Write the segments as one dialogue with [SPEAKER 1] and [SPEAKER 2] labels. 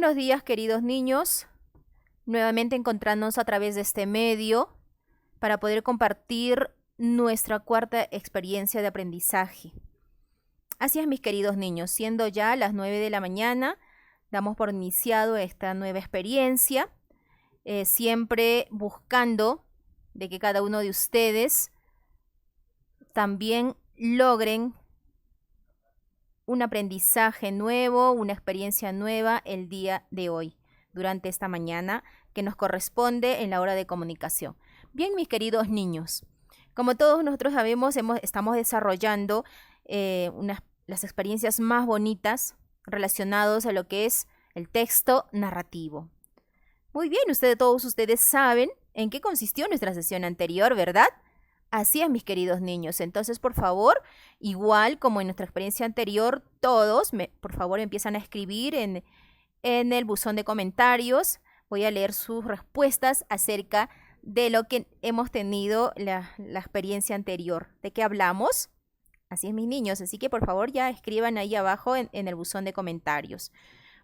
[SPEAKER 1] Buenos días, queridos niños. Nuevamente encontrándonos a través de este medio para poder compartir nuestra cuarta experiencia de aprendizaje. Así es, mis queridos niños, siendo ya las 9 de la mañana, damos por iniciado esta nueva experiencia, siempre buscando de que cada uno de ustedes también logren un aprendizaje nuevo, una experiencia nueva el día de hoy, durante esta mañana que nos corresponde en la hora de comunicación. Bien, mis queridos niños, como todos nosotros sabemos, estamos desarrollando las experiencias más bonitas relacionadas a lo que es el texto narrativo. Muy bien, todos ustedes saben en qué consistió nuestra sesión anterior, ¿verdad? Así es, mis queridos niños. Entonces, por favor, igual como en nuestra experiencia anterior, todos, por favor, empiezan a escribir en el buzón de comentarios. Voy a leer sus respuestas acerca de lo que hemos tenido la experiencia anterior. ¿De qué hablamos? Así es, mis niños. Así que, por favor, ya escriban ahí abajo en el buzón de comentarios.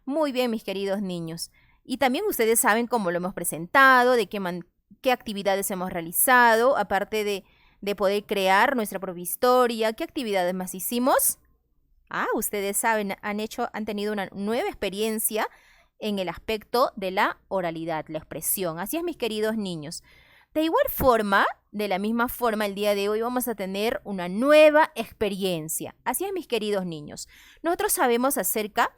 [SPEAKER 1] Muy bien, mis queridos niños. Y también ustedes saben cómo lo hemos presentado, de qué actividades hemos realizado, aparte de poder crear nuestra propia historia. ¿Qué actividades más hicimos? Ustedes saben, han tenido una nueva experiencia en el aspecto de la oralidad, la expresión. Así es, mis queridos niños. De igual forma, de la misma forma, el día de hoy vamos a tener una nueva experiencia. Así es, mis queridos niños. Nosotros sabemos acerca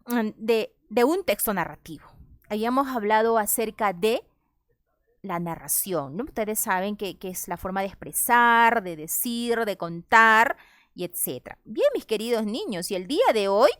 [SPEAKER 1] de un texto narrativo. Habíamos hablado acerca de la narración, ¿no? Ustedes saben que es la forma de expresar, de decir, de contar, y etc. Bien, mis queridos niños, y el día de hoy,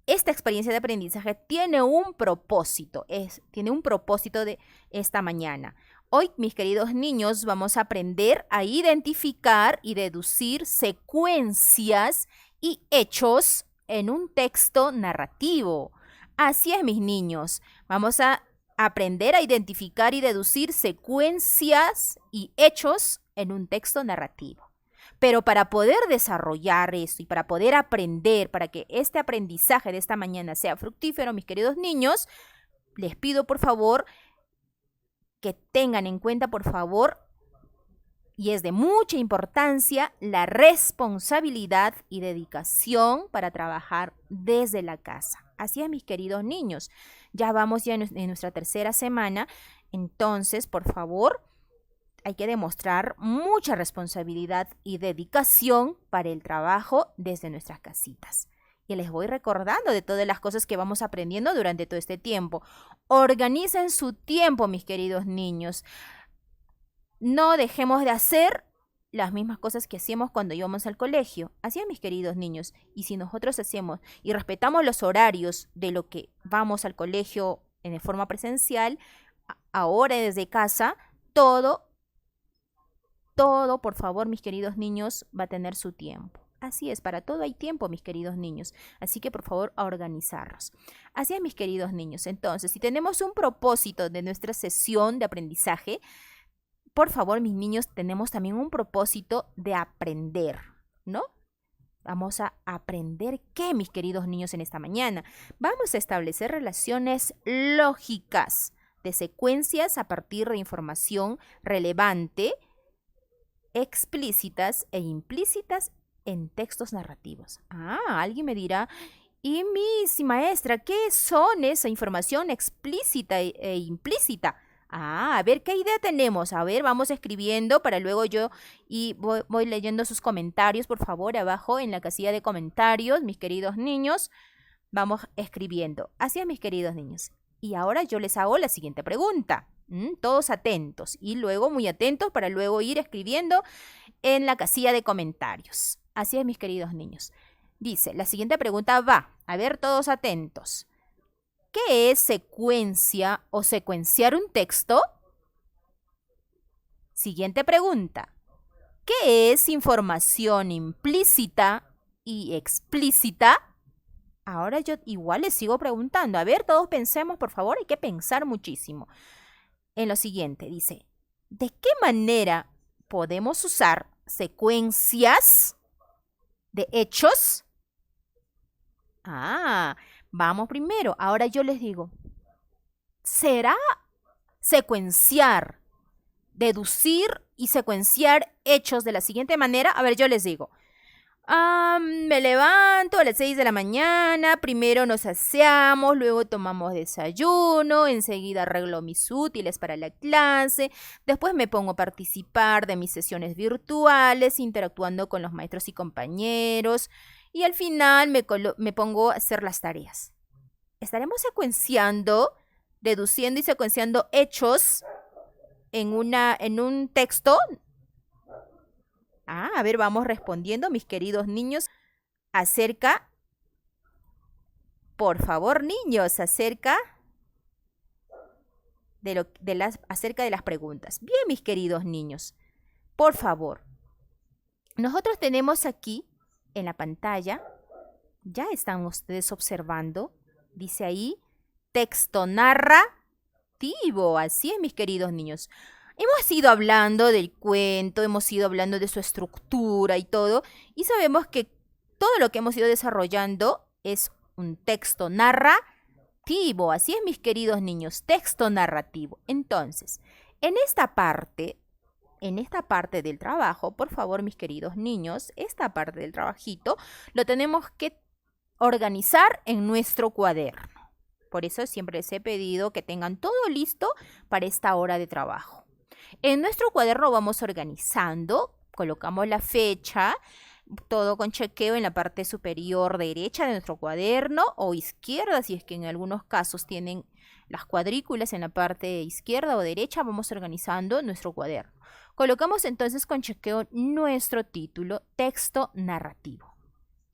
[SPEAKER 1] esta experiencia de aprendizaje tiene un propósito, tiene un propósito de esta mañana. Hoy, mis queridos niños, vamos a aprender a identificar y deducir secuencias y hechos en un texto narrativo. Así es, mis niños, vamos a aprender a identificar y deducir secuencias y hechos en un texto narrativo. Pero para poder desarrollar esto y para poder aprender, para que este aprendizaje de esta mañana sea fructífero, mis queridos niños, les pido por favor que tengan en cuenta, por favor, y es de mucha importancia, la responsabilidad y dedicación para trabajar desde la casa. Así es, mis queridos niños. Ya vamos ya en nuestra tercera semana, entonces, por favor, hay que demostrar mucha responsabilidad y dedicación para el trabajo desde nuestras casitas. Y les voy recordando de todas las cosas que vamos aprendiendo durante todo este tiempo. Organicen su tiempo, mis queridos niños. No dejemos de hacer las mismas cosas que hacíamos cuando íbamos al colegio. Así es, mis queridos niños. Y si nosotros hacemos y respetamos los horarios de lo que vamos al colegio de forma presencial, ahora desde casa, todo, por favor, mis queridos niños, va a tener su tiempo. Así es, para todo hay tiempo, mis queridos niños. Así que, por favor, a organizarlos. Así es, mis queridos niños. Entonces, si tenemos un propósito de nuestra sesión de aprendizaje, por favor, mis niños, tenemos también un propósito de aprender, ¿no? Vamos a aprender qué, mis queridos niños, en esta mañana. Vamos a establecer relaciones lógicas de secuencias a partir de información relevante, explícitas e implícitas en textos narrativos. Alguien me dirá, y Miss maestra, ¿qué son esa información explícita e implícita? A ver, ¿qué idea tenemos? A ver, vamos escribiendo para luego voy leyendo sus comentarios, por favor, abajo en la casilla de comentarios, mis queridos niños. Vamos escribiendo. Así es, mis queridos niños. Y ahora yo les hago la siguiente pregunta. Todos atentos y luego muy atentos para luego ir escribiendo en la casilla de comentarios. Así es, mis queridos niños. Dice, la siguiente pregunta va. A ver, todos atentos. ¿Qué es secuencia o secuenciar un texto? Siguiente pregunta. ¿Qué es información implícita y explícita? Ahora yo igual les sigo preguntando. A ver, todos pensemos, por favor, hay que pensar muchísimo. En lo siguiente, dice, ¿de qué manera podemos usar secuencias de hechos? Vamos primero. Ahora yo les digo, ¿será secuenciar, deducir y secuenciar hechos de la siguiente manera? A ver, yo les digo. Me levanto a las 6 de la mañana, primero nos aseamos, luego tomamos desayuno, enseguida arreglo mis útiles para la clase, después me pongo a participar de mis sesiones virtuales, interactuando con los maestros y compañeros, y al final me pongo a hacer las tareas. Estaremos secuenciando, deduciendo y secuenciando hechos en un texto. A ver, vamos respondiendo, mis queridos niños, por favor, niños, acerca de las preguntas. Bien, mis queridos niños, por favor. Nosotros tenemos aquí en la pantalla, ya están ustedes observando, dice ahí, texto narrativo. Así es, mis queridos niños. Hemos ido hablando del cuento, hemos ido hablando de su estructura y todo, y sabemos que todo lo que hemos ido desarrollando es un texto narrativo. Así es, mis queridos niños, texto narrativo. Entonces, en esta parte del trabajo, por favor, mis queridos niños, esta parte del trabajito lo tenemos que organizar en nuestro cuaderno. Por eso siempre les he pedido que tengan todo listo para esta hora de trabajo. En nuestro cuaderno vamos organizando, colocamos la fecha, todo con chequeo en la parte superior derecha de nuestro cuaderno o izquierda, si es que en algunos casos tienen las cuadrículas en la parte izquierda o derecha, vamos organizando nuestro cuaderno. Colocamos entonces con chequeo nuestro título, texto narrativo.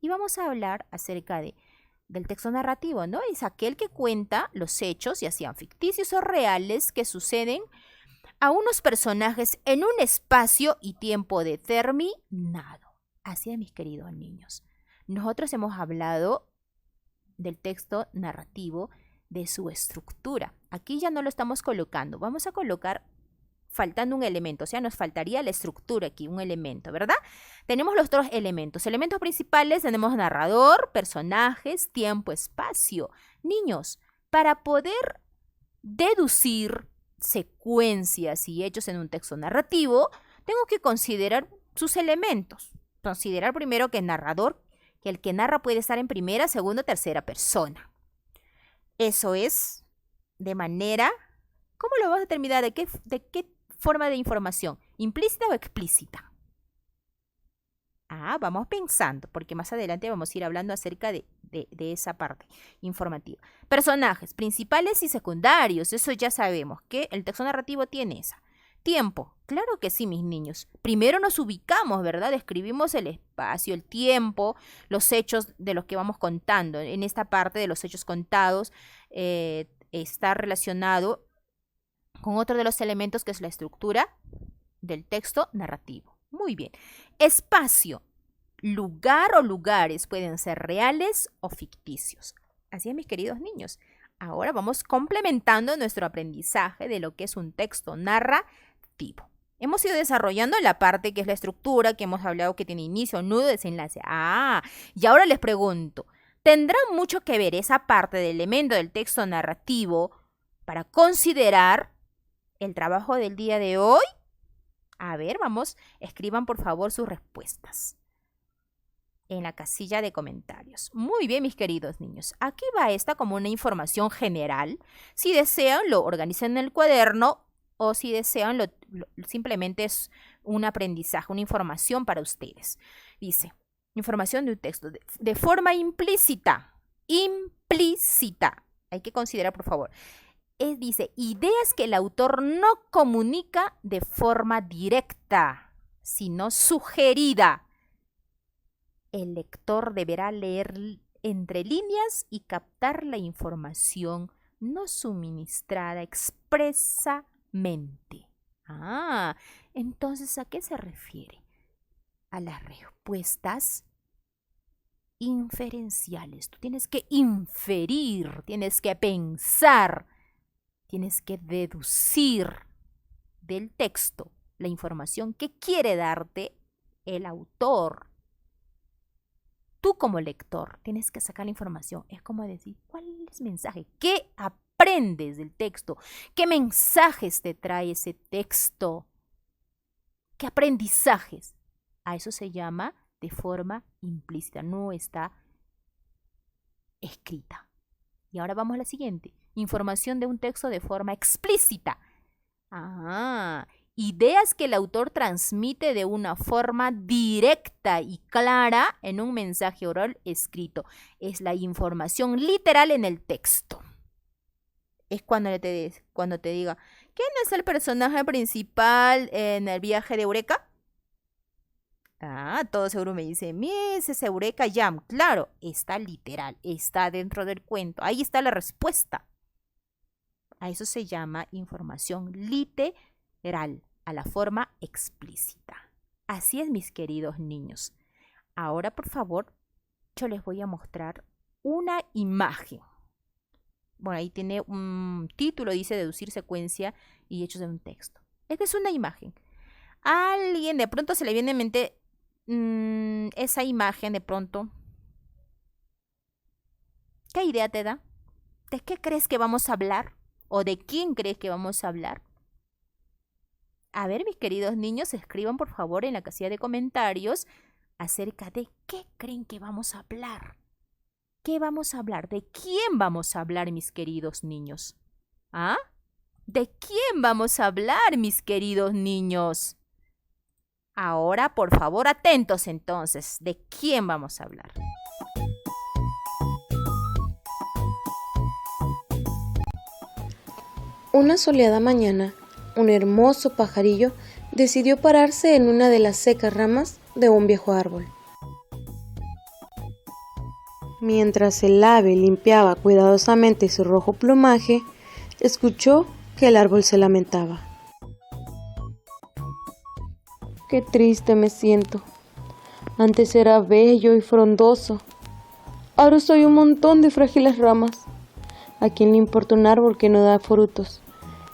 [SPEAKER 1] Y vamos a hablar acerca del texto narrativo, ¿no? Es aquel que cuenta los hechos, ya sean ficticios o reales, que suceden a unos personajes en un espacio y tiempo determinado. Así es, mis queridos niños. Nosotros hemos hablado del texto narrativo, de su estructura. Aquí ya no lo estamos colocando. Vamos a colocar faltando un elemento. O sea, nos faltaría la estructura aquí, un elemento, ¿verdad? Tenemos los otros elementos. Elementos principales tenemos narrador, personajes, tiempo, espacio. Niños, para poder deducir secuencias y hechos en un texto narrativo, tengo que considerar sus elementos. Considerar primero que el narrador, que el que narra puede estar en primera, segunda, tercera persona. Eso es de manera, ¿cómo lo vas a determinar? ¿De qué forma de información? ¿Implícita o explícita? Vamos pensando, porque más adelante vamos a ir hablando acerca de esa parte informativa. Personajes principales y secundarios, eso ya sabemos que el texto narrativo tiene esa. Tiempo, claro que sí, mis niños. Primero nos ubicamos, ¿verdad? Describimos el espacio, el tiempo, los hechos de los que vamos contando. En esta parte de los hechos contados está relacionado con otro de los elementos que es la estructura del texto narrativo. Muy bien. Espacio. Lugar o lugares pueden ser reales o ficticios. Así es, mis queridos niños. Ahora vamos complementando nuestro aprendizaje de lo que es un texto narrativo. Hemos ido desarrollando la parte que es la estructura, que hemos hablado que tiene inicio, nudo, desenlace. Y ahora les pregunto, ¿tendrá mucho que ver esa parte del elemento del texto narrativo para considerar el trabajo del día de hoy? A ver, vamos, escriban por favor sus respuestas en la casilla de comentarios. Muy bien, mis queridos niños. Aquí va esta como una información general. Si desean, lo organicen en el cuaderno o si desean, simplemente es un aprendizaje, una información para ustedes. Dice, información de un texto de forma implícita. Implícita. Hay que considerar, por favor. Dice, ideas que el autor no comunica de forma directa, sino sugerida. El lector deberá leer entre líneas y captar la información no suministrada expresamente. Entonces, ¿a qué se refiere? A las respuestas inferenciales. Tú tienes que inferir, tienes que pensar, tienes que deducir del texto la información que quiere darte el autor. tú como lector tienes que sacar la información. Es como decir, ¿cuál es el mensaje? ¿Qué aprendes del texto? ¿Qué mensajes te trae ese texto? ¿Qué aprendizajes? A eso se llama de forma implícita, no está escrita. Y ahora vamos a la siguiente. Información de un texto de forma explícita. Ideas que el autor transmite de una forma directa y clara en un mensaje oral escrito. Es la información literal en el texto. Es cuando te diga, ¿quién es el personaje principal en el viaje de Eureka? Todo seguro me dice, Miss, es Eureka Jam. Claro, está literal, está dentro del cuento. Ahí está la respuesta. A eso se llama información literal, a la forma explícita. Así es, mis queridos niños. Ahora, por favor, yo les voy a mostrar una imagen. Bueno, ahí tiene un título, dice deducir secuencia y hechos de un texto. Esta es una imagen. A alguien de pronto se le viene en mente esa imagen de pronto. ¿Qué idea te da? ¿De qué crees que vamos a hablar? ¿O de quién crees que vamos a hablar? A ver, mis queridos niños, escriban por favor en la casilla de comentarios acerca de qué creen que vamos a hablar. ¿Qué vamos a hablar? ¿De quién vamos a hablar, mis queridos niños? ¿De quién vamos a hablar, mis queridos niños? Ahora, por favor, atentos entonces. ¿De quién vamos a hablar?
[SPEAKER 2] Una soleada mañana, un hermoso pajarillo decidió pararse en una de las secas ramas de un viejo árbol. Mientras el ave limpiaba cuidadosamente su rojo plumaje, escuchó que el árbol se lamentaba. Qué triste me siento. Antes era bello y frondoso. Ahora soy un montón de frágiles ramas. ¿A quién le importa un árbol que no da frutos?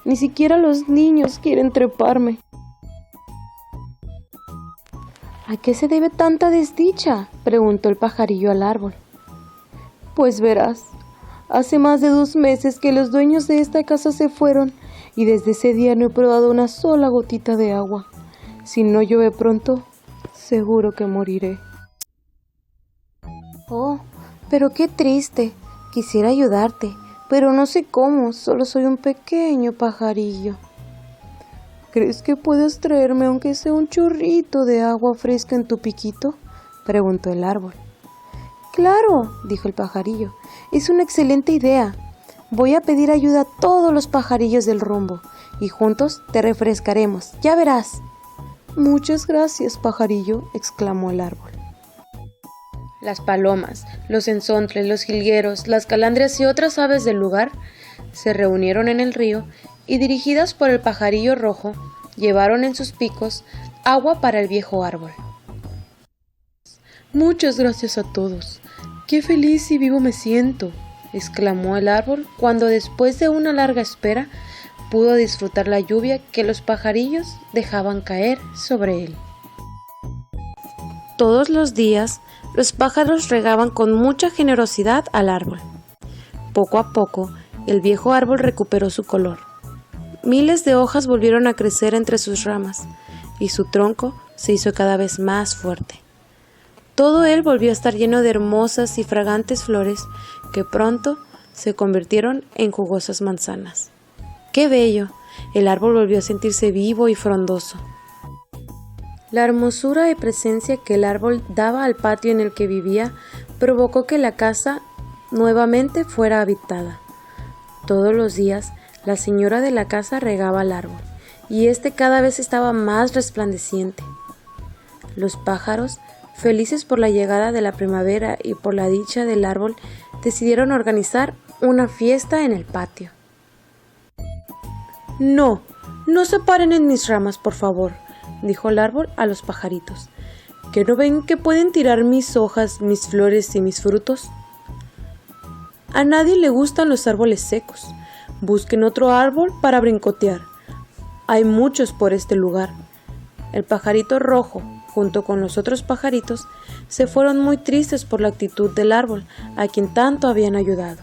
[SPEAKER 2] Ni siquiera los niños quieren treparme. ¿A qué se debe tanta desdicha?, preguntó el pajarillo al árbol. Pues verás, hace más de 2 meses que los dueños de esta casa se fueron y desde ese día no he probado una sola gotita de agua. Si no llueve pronto, seguro que moriré. Oh, pero qué triste. Quisiera ayudarte, pero no sé cómo, solo soy un pequeño pajarillo. ¿Crees que puedes traerme aunque sea un chorrito de agua fresca en tu piquito?, preguntó el árbol. Claro, dijo el pajarillo, es una excelente idea. Voy a pedir ayuda a todos los pajarillos del rumbo y juntos te refrescaremos, ya verás. Muchas gracias, pajarillo, exclamó el árbol. Las palomas, los ensontles, los jilgueros, las calandrias y otras aves del lugar se reunieron en el río y, dirigidas por el pajarillo rojo, llevaron en sus picos agua para el viejo árbol. Muchas gracias a todos. ¡Qué feliz y vivo me siento!, exclamó el árbol cuando, después de una larga espera, pudo disfrutar la lluvia que los pajarillos dejaban caer sobre él. Todos los días, los pájaros regaban con mucha generosidad al árbol. Poco a poco, el viejo árbol recuperó su color. Miles de hojas volvieron a crecer entre sus ramas, y su tronco se hizo cada vez más fuerte. Todo él volvió a estar lleno de hermosas y fragantes flores que pronto se convirtieron en jugosas manzanas. ¡Qué bello! El árbol volvió a sentirse vivo y frondoso. La hermosura y presencia que el árbol daba al patio en el que vivía provocó que la casa nuevamente fuera habitada. Todos los días, la señora de la casa regaba al árbol, y éste cada vez estaba más resplandeciente. Los pájaros, felices por la llegada de la primavera y por la dicha del árbol, decidieron organizar una fiesta en el patio. No se paren en mis ramas, por favor, dijo el árbol a los pajaritos. ¿Que no ven que pueden tirar mis hojas, mis flores y mis frutos? A nadie le gustan los árboles secos. Busquen otro árbol para brincotear. Hay muchos por este lugar. El pajarito rojo, junto con los otros pajaritos, se fueron muy tristes por la actitud del árbol, a quien tanto habían ayudado.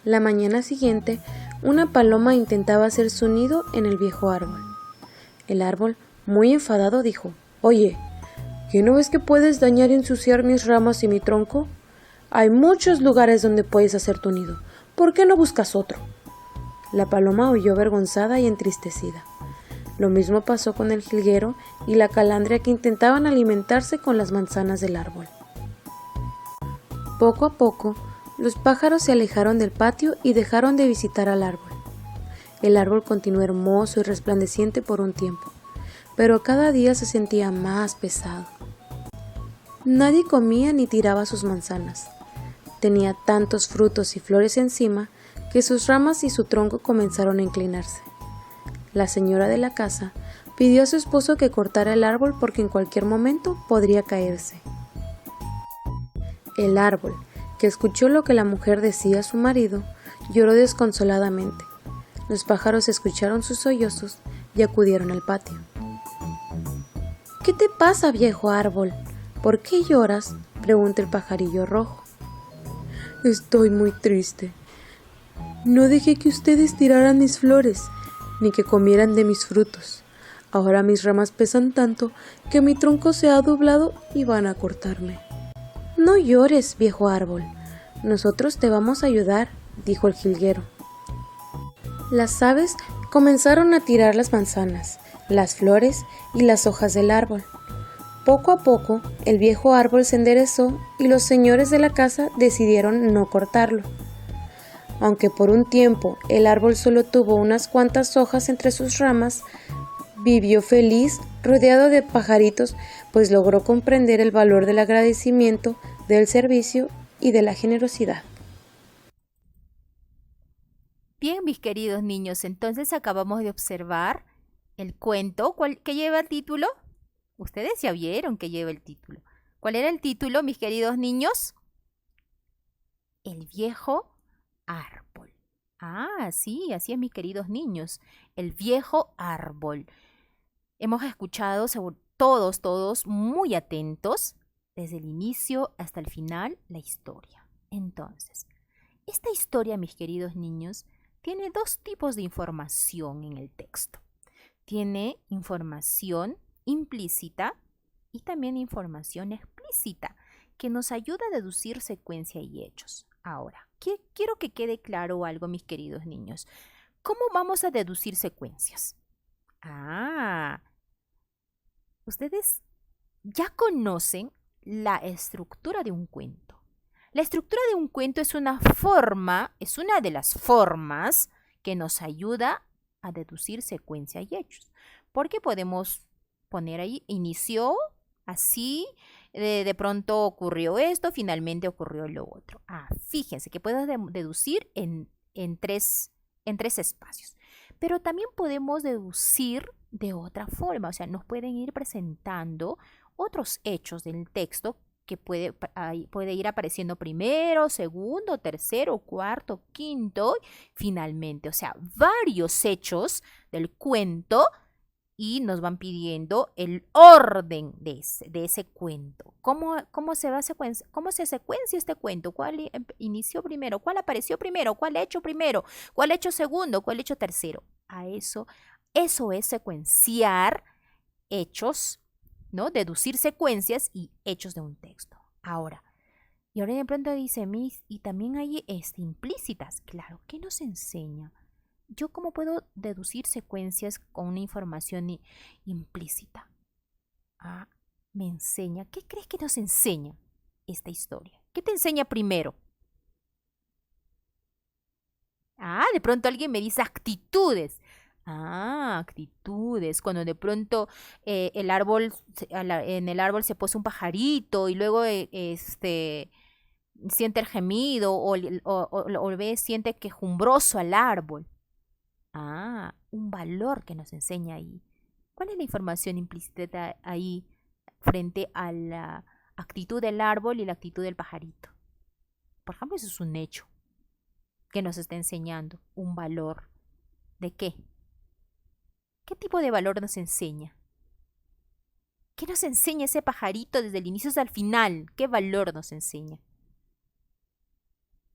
[SPEAKER 2] La mañana siguiente, una paloma intentaba hacer su nido en el viejo árbol. El árbol, muy enfadado, dijo: «Oye, ¿qué no ves que puedes dañar y ensuciar mis ramas y mi tronco? Hay muchos lugares donde puedes hacer tu nido. ¿Por qué no buscas otro?». La paloma huyó avergonzada y entristecida. Lo mismo pasó con el jilguero y la calandria, que intentaban alimentarse con las manzanas del árbol. Poco a poco, los pájaros se alejaron del patio y dejaron de visitar al árbol. El árbol continuó hermoso y resplandeciente por un tiempo, pero cada día se sentía más pesado. Nadie comía ni tiraba sus manzanas. Tenía tantos frutos y flores encima que sus ramas y su tronco comenzaron a inclinarse. La señora de la casa pidió a su esposo que cortara el árbol porque en cualquier momento podría caerse. El árbol, que escuchó lo que la mujer decía a su marido, lloró desconsoladamente. Los pájaros escucharon sus sollozos y acudieron al patio. «¿Qué te pasa, viejo árbol? ¿Por qué lloras?», preguntó el pajarillo rojo. «Estoy muy triste. No dejé que ustedes tiraran mis flores, ni que comieran de mis frutos. Ahora mis ramas pesan tanto que mi tronco se ha doblado y van a cortarme». «No llores, viejo árbol. Nosotros te vamos a ayudar», dijo el jilguero. Las aves comenzaron a tirar las manzanas, las flores y las hojas del árbol. Poco a poco, el viejo árbol se enderezó y los señores de la casa decidieron no cortarlo. Aunque por un tiempo el árbol solo tuvo unas cuantas hojas entre sus ramas, vivió feliz, rodeado de pajaritos, pues logró comprender el valor del agradecimiento, del servicio y de la generosidad.
[SPEAKER 1] Bien, mis queridos niños, entonces acabamos de observar el cuento. ¿Qué lleva el título? Ustedes ya vieron que lleva el título. ¿Cuál era el título, mis queridos niños? El viejo árbol. Ah, sí, así es, mis queridos niños. El viejo árbol. Hemos escuchado todos muy atentos, desde el inicio hasta el final, la historia. Entonces, esta historia, mis queridos niños, tiene dos tipos de información en el texto. Tiene información implícita y también información explícita, que nos ayuda a deducir secuencia y hechos. Ahora, quiero que quede claro algo, mis queridos niños. ¿Cómo vamos a deducir secuencias? Ustedes ya conocen la estructura de un cuento. La estructura de un cuento es una de las formas que nos ayuda a deducir secuencia y hechos. Porque podemos poner ahí, inició así, de pronto ocurrió esto, finalmente ocurrió lo otro. Fíjense que puedo deducir en tres espacios. Pero también podemos deducir de otra forma, o sea, nos pueden ir presentando otros hechos del texto que puede ir apareciendo primero, segundo, tercero, cuarto, quinto, finalmente. O sea, varios hechos del cuento y nos van pidiendo el orden de ese cuento. ¿Cómo se secuencia este cuento? ¿Cuál inició primero? ¿Cuál apareció primero? ¿Cuál hecho primero? ¿Cuál hecho segundo? ¿Cuál hecho tercero? Eso es secuenciar hechos, ¿no? Deducir secuencias y hechos de un texto. Y ahora de pronto dice, y también hay implícitas. Claro, ¿qué nos enseña? ¿Yo cómo puedo deducir secuencias con una información implícita? Me enseña. ¿Qué crees que nos enseña esta historia? ¿Qué te enseña primero? De pronto alguien me dice actitudes. Actitudes. Cuando de pronto en el árbol se posa un pajarito y luego siente el gemido o siente quejumbroso al árbol. Un valor que nos enseña ahí. ¿Cuál es la información implícita ahí frente a la actitud del árbol y la actitud del pajarito? Por ejemplo, eso es un hecho que nos está enseñando un valor. ¿De qué? ¿Qué tipo de valor nos enseña? ¿Qué nos enseña ese pajarito desde el inicio hasta el final? ¿Qué valor nos enseña?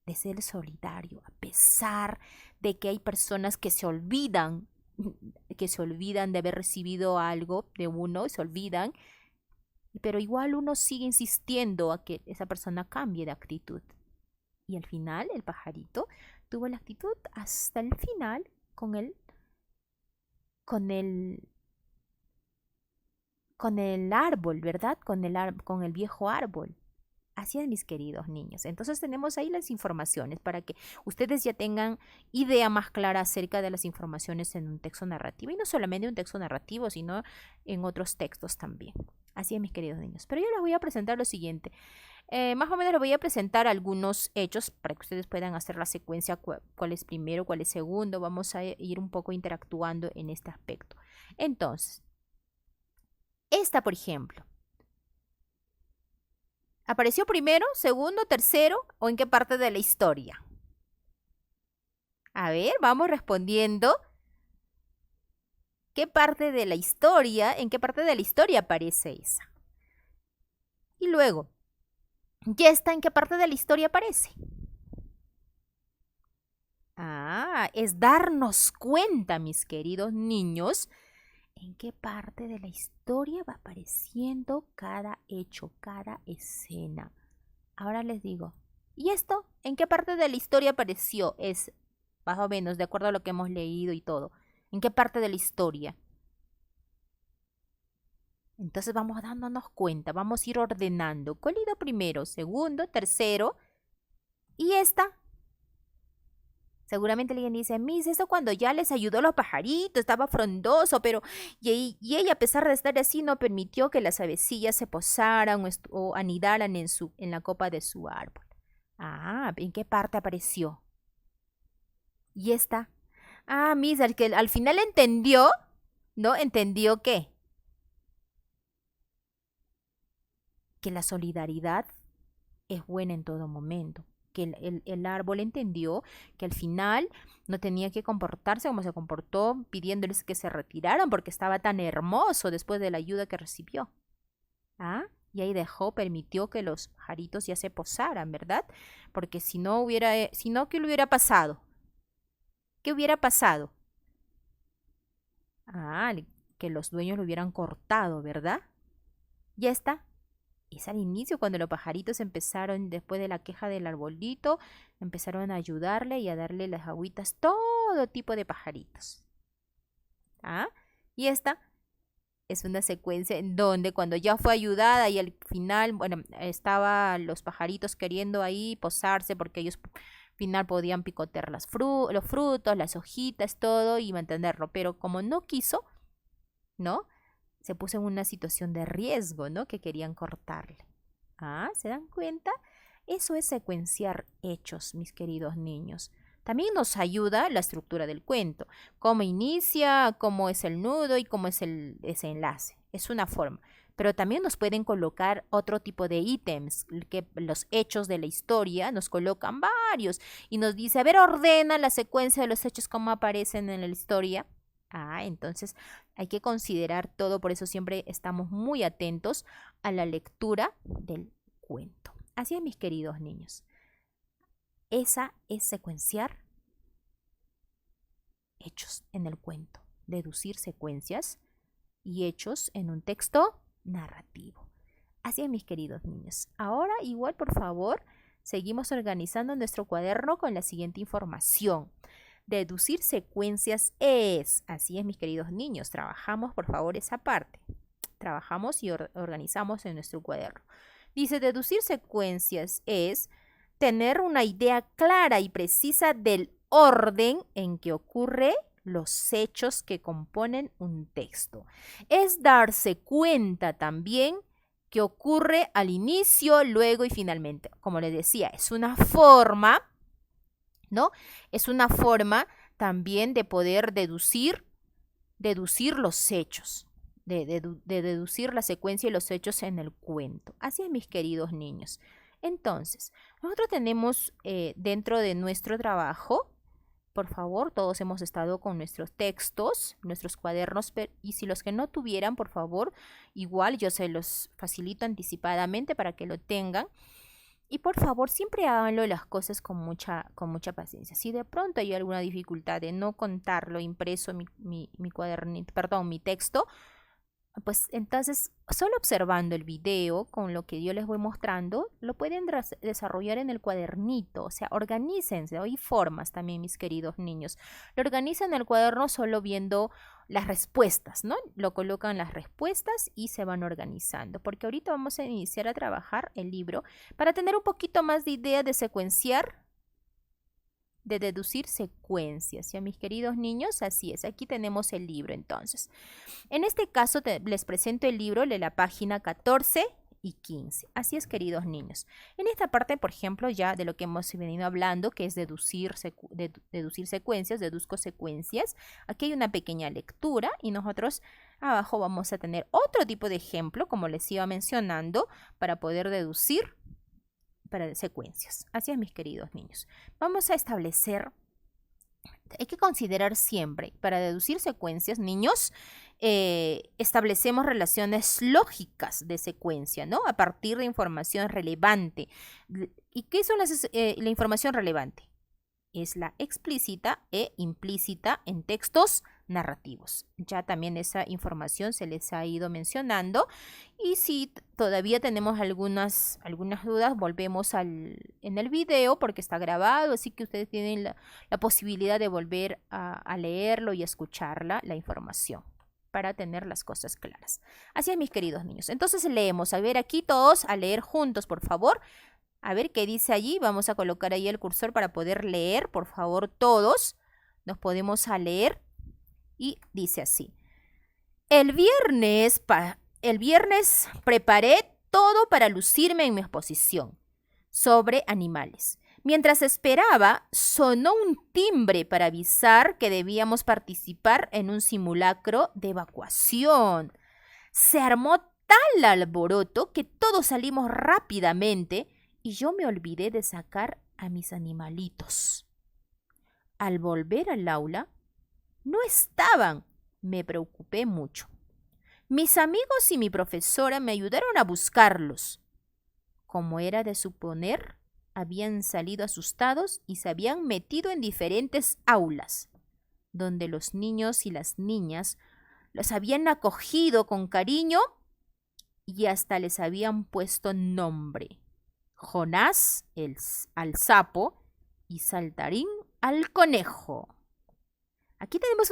[SPEAKER 1] De ser solidario, a pesar de que hay personas que se olvidan de haber recibido algo de uno y se olvidan, pero igual uno sigue insistiendo a que esa persona cambie de actitud. Y al final el pajarito tuvo la actitud hasta el final con con el, con el árbol, ¿verdad? Con el viejo árbol. Así es, mis queridos niños. Entonces tenemos ahí las informaciones para que ustedes ya tengan idea más clara acerca de las informaciones en un texto narrativo. Y no solamente un texto narrativo, sino en otros textos también. Así es, mis queridos niños. Pero yo les voy a presentar lo siguiente. Más o menos les voy a presentar algunos hechos para que ustedes puedan hacer la secuencia, cuál es primero, cuál es segundo. Vamos a ir un poco interactuando en este aspecto. Entonces, esta, por ejemplo. ¿Apareció primero, segundo, tercero o en qué parte de la historia? A ver, vamos respondiendo. ¿Qué parte de la historia, en qué parte de la historia aparece esa? Y luego, ¿ya está en qué parte de la historia aparece? Ah, es darnos cuenta, mis queridos niños, en qué parte de la historia va apareciendo cada hecho, cada escena. Ahora les digo, ¿y esto en qué parte de la historia apareció? Es más o menos de acuerdo a lo que hemos leído y todo. ¿En qué parte de la historia? Entonces vamos dándonos cuenta, vamos a ir ordenando. ¿Cuál ha ido primero? Segundo, tercero. ¿Y esta? Seguramente alguien dice, Miss, eso cuando ya les ayudó a los pajaritos, estaba frondoso, pero y ella, a pesar de estar así, no permitió que las avecillas se posaran o anidaran en la copa de su árbol. Ah, ¿en qué parte apareció? ¿Y esta? Ah, Miss, al final entendió, ¿no? ¿Entendió qué? Que la solidaridad es buena en todo momento. Que el árbol entendió que al final no tenía que comportarse como se comportó, pidiéndoles que se retiraran porque estaba tan hermoso después de la ayuda que recibió. ¿Ah? Y ahí permitió que los pajaritos ya se posaran, ¿verdad? Porque si no, ¿qué le hubiera pasado? ¿Qué hubiera pasado? Ah, que los dueños lo hubieran cortado, ¿verdad? Ya está. Es al inicio cuando los pajaritos empezaron, después de la queja del arbolito, empezaron a ayudarle y a darle las agüitas, todo tipo de pajaritos. ¿Ah? Y esta es una secuencia en donde cuando ya fue ayudada y al final, bueno, estaban los pajaritos queriendo ahí posarse porque ellos al final podían picotear los frutos, las hojitas, todo y mantenerlo, pero como no quiso, ¿no? Se puso en una situación de riesgo, ¿no? Que querían cortarle. Ah, ¿se dan cuenta? Eso es secuenciar hechos, mis queridos niños. También nos ayuda la estructura del cuento, cómo inicia, cómo es el nudo y cómo es ese enlace. Es una forma. Pero también nos pueden colocar otro tipo de ítems, que los hechos de la historia nos colocan varios y nos dice, a ver, ordena la secuencia de los hechos como aparecen en la historia. Ah, entonces hay que considerar todo, por eso siempre estamos muy atentos a la lectura del cuento. Así es, mis queridos niños. Esa es secuenciar hechos en el cuento, deducir secuencias y hechos en un texto narrativo. Así es, mis queridos niños. Ahora, igual, por favor, seguimos organizando nuestro cuaderno con la siguiente información. Deducir secuencias es, así es, mis queridos niños, trabajamos por favor esa parte, trabajamos y organizamos en nuestro cuaderno. Dice, deducir secuencias es tener una idea clara y precisa del orden en que ocurre los hechos que componen un texto. Es darse cuenta también que ocurre al inicio, luego y finalmente. Como les decía, es una forma, ¿no? Es una forma también de poder deducir los hechos, de deducir la secuencia y los hechos en el cuento. Así es, mis queridos niños. Entonces, nosotros tenemos dentro de nuestro trabajo, por favor, todos hemos estado con nuestros textos, nuestros cuadernos, y si los que no tuvieran, por favor, igual yo se los facilito anticipadamente para que lo tengan. Y por favor, siempre háganlo las cosas con mucha paciencia. Si de pronto hay alguna dificultad de no contarlo impreso mi cuadernito, perdón, mi texto, pues entonces solo observando el video con lo que yo les voy mostrando, lo pueden desarrollar en el cuadernito. O sea, organícense. Hay formas también, mis queridos niños. Lo organizan en el cuaderno solo viendo las respuestas, ¿no? Lo colocan las respuestas y se van organizando. Porque ahorita vamos a iniciar a trabajar el libro para tener un poquito más de idea de secuenciar, de deducir secuencias. ¿Ya, mis queridos niños? Así es. Aquí tenemos el libro entonces. En este caso les presento el libro de la página 14 y 15. Así es, queridos niños. En esta parte, por ejemplo, ya de lo que hemos venido hablando, que es deducir secuencias, deduzco secuencias. Aquí hay una pequeña lectura y nosotros abajo vamos a tener otro tipo de ejemplo, como les iba mencionando, para poder deducir para secuencias. Así es, mis queridos niños. Vamos a establecer, hay que considerar siempre, para deducir secuencias, niños, establecemos relaciones lógicas de secuencia, ¿no? A partir de información relevante. ¿Y qué son la información relevante? Es la explícita e implícita en textos narrativos. Ya también esa información se les ha ido mencionando. Y si todavía tenemos algunas dudas, volvemos en el video porque está grabado, así que ustedes tienen la posibilidad de volver a leerlo y a escucharla, la información, para tener las cosas claras. Así es, mis queridos niños. Entonces leemos. A ver, aquí todos a leer juntos, por favor. A ver qué dice allí. Vamos a colocar ahí el cursor para poder leer. Por favor, todos nos podemos a leer. Y dice así. El viernes preparé todo para lucirme en mi exposición sobre animales. Mientras esperaba, sonó un timbre para avisar que debíamos participar en un simulacro de evacuación. Se armó tal alboroto que todos salimos rápidamente y yo me olvidé de sacar a mis animalitos. Al volver al aula, no estaban. Me preocupé mucho. Mis amigos y mi profesora me ayudaron a buscarlos. Como era de suponer, habían salido asustados y se habían metido en diferentes aulas, donde los niños y las niñas los habían acogido con cariño y hasta les habían puesto nombre. Jonás al sapo y Saltarín al conejo. Aquí tenemos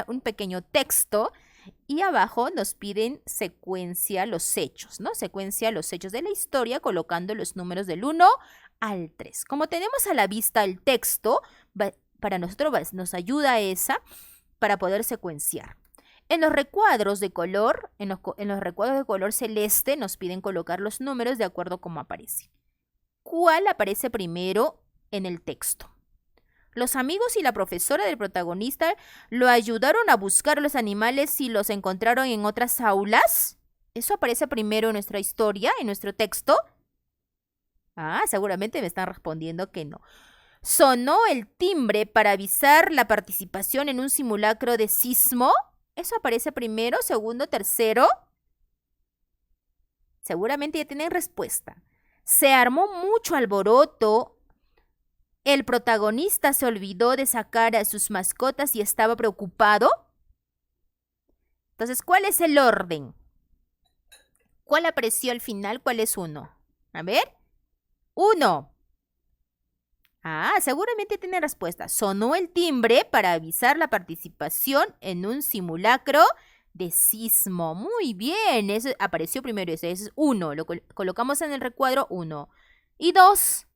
[SPEAKER 1] un pequeño texto y abajo nos piden secuencia los hechos, ¿no? Secuencia los hechos de la historia colocando los números del 1 al 3. Como tenemos a la vista el texto, para nosotros nos ayuda esa para poder secuenciar. En los recuadros de color, en los recuadros de color celeste nos piden colocar los números de acuerdo a cómo aparece. ¿Cuál aparece primero en el texto? Los amigos y la profesora del protagonista lo ayudaron a buscar los animales y los encontraron en otras aulas. ¿Eso aparece primero en nuestra historia, en nuestro texto? Seguramente me están respondiendo que no. ¿Sonó el timbre para avisar la participación en un simulacro de sismo? ¿Eso aparece primero, segundo, tercero? Seguramente ya tienen respuesta. Se armó mucho alboroto. ¿El protagonista se olvidó de sacar a sus mascotas y estaba preocupado? Entonces, ¿cuál es el orden? ¿Cuál apareció al final? ¿Cuál es 1? A ver. 1. Seguramente tiene respuesta. Sonó el timbre para avisar la participación en un simulacro de sismo. Muy bien. Eso apareció primero. Ese es 1. Lo colocamos en el recuadro 1. Y 2.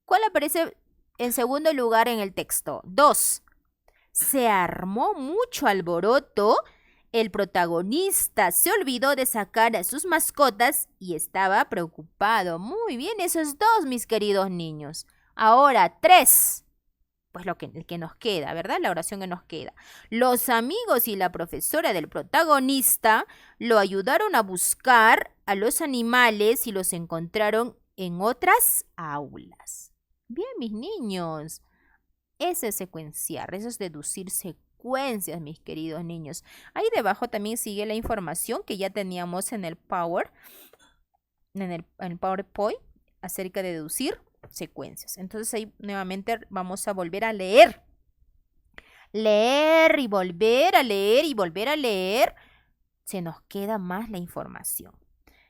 [SPEAKER 1] ¿Cuál aparece en segundo lugar en el texto? 2. Se armó mucho alboroto. El protagonista se olvidó de sacar a sus mascotas y estaba preocupado. Muy bien, esos 2, mis queridos niños. Ahora 3. Pues el que nos queda, ¿verdad? La oración que nos queda. Los amigos y la profesora del protagonista lo ayudaron a buscar a los animales y los encontraron en otras aulas. Bien, mis niños. Ese es secuenciar, eso es deducir secuencias, mis queridos niños. Ahí debajo también sigue la información que ya teníamos en el en el PowerPoint acerca de deducir secuencias. Entonces ahí nuevamente vamos a volver a leer. Leer y volver a leer y volver a leer. Se nos queda más la información.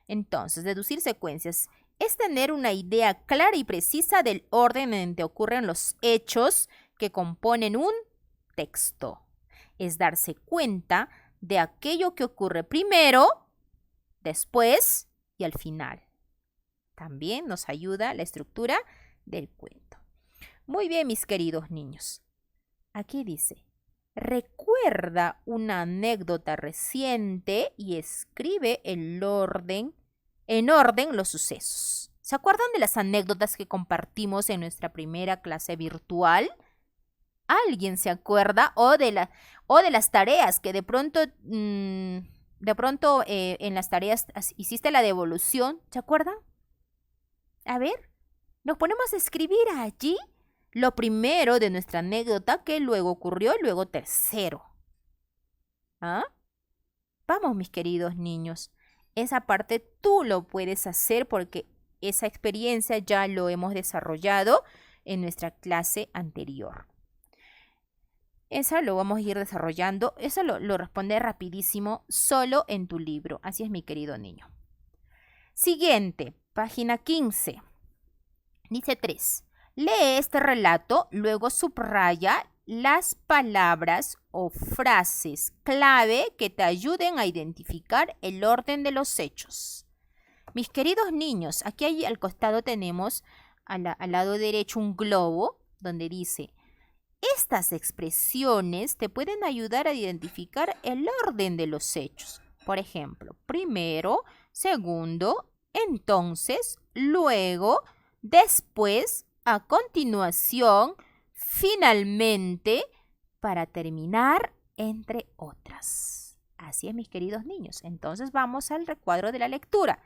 [SPEAKER 1] Entonces, deducir secuencias es tener una idea clara y precisa del orden en que ocurren los hechos que componen un texto. Es darse cuenta de aquello que ocurre primero, después y al final. También nos ayuda la estructura del cuento. Muy bien, mis queridos niños. Aquí dice, recuerda una anécdota reciente y escribe en orden los sucesos. ¿Se acuerdan de las anécdotas que compartimos en nuestra primera clase virtual? ¿Alguien se acuerda? O de las tareas que de pronto en las tareas hiciste la devolución. ¿Se acuerdan? A ver, nos ponemos a escribir allí lo primero de nuestra anécdota, que luego ocurrió, y luego tercero. ¿Ah? Vamos, mis queridos niños. Esa parte tú lo puedes hacer porque esa experiencia ya lo hemos desarrollado en nuestra clase anterior. Esa lo vamos a ir desarrollando. Eso lo responde rapidísimo solo en tu libro. Así es, mi querido niño. Siguiente, página 15. Dice 3. Lee este relato, luego subraya las palabras o frases clave que te ayuden a identificar el orden de los hechos. Mis queridos niños, aquí al costado tenemos al lado derecho un globo donde dice, estas expresiones te pueden ayudar a identificar el orden de los hechos. Por ejemplo, primero, segundo, entonces, luego, después, a continuación, finalmente, para terminar, entre otras. Así es, mis queridos niños. Entonces vamos al recuadro de la lectura.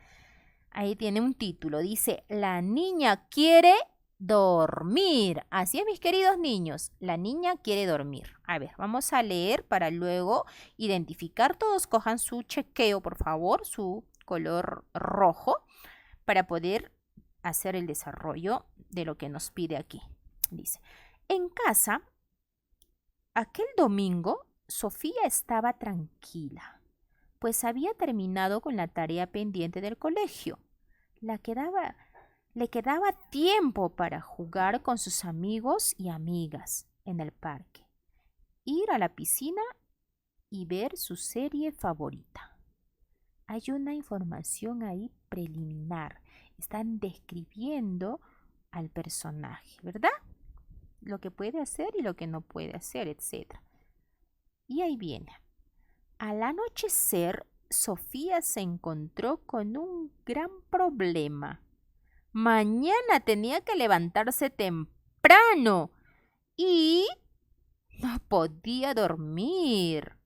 [SPEAKER 1] Ahí tiene un título. Dice, la niña quiere dormir. Así es, mis queridos niños. La niña quiere dormir. A ver, vamos a leer para luego identificar. Todos cojan su chequeo, por favor, su color rojo, para poder hacer el desarrollo de lo que nos pide aquí. Dice, en casa, aquel domingo, Sofía estaba tranquila, pues había terminado con la tarea pendiente del colegio. Le quedaba tiempo para jugar con sus amigos y amigas en el parque, ir a la piscina y ver su serie favorita. Hay una información ahí preliminar. Están describiendo al personaje, ¿verdad? Lo que puede hacer y lo que no puede hacer, etc. Y ahí viene. Al anochecer, Sofía se encontró con un gran problema. Mañana tenía que levantarse temprano y no podía dormir.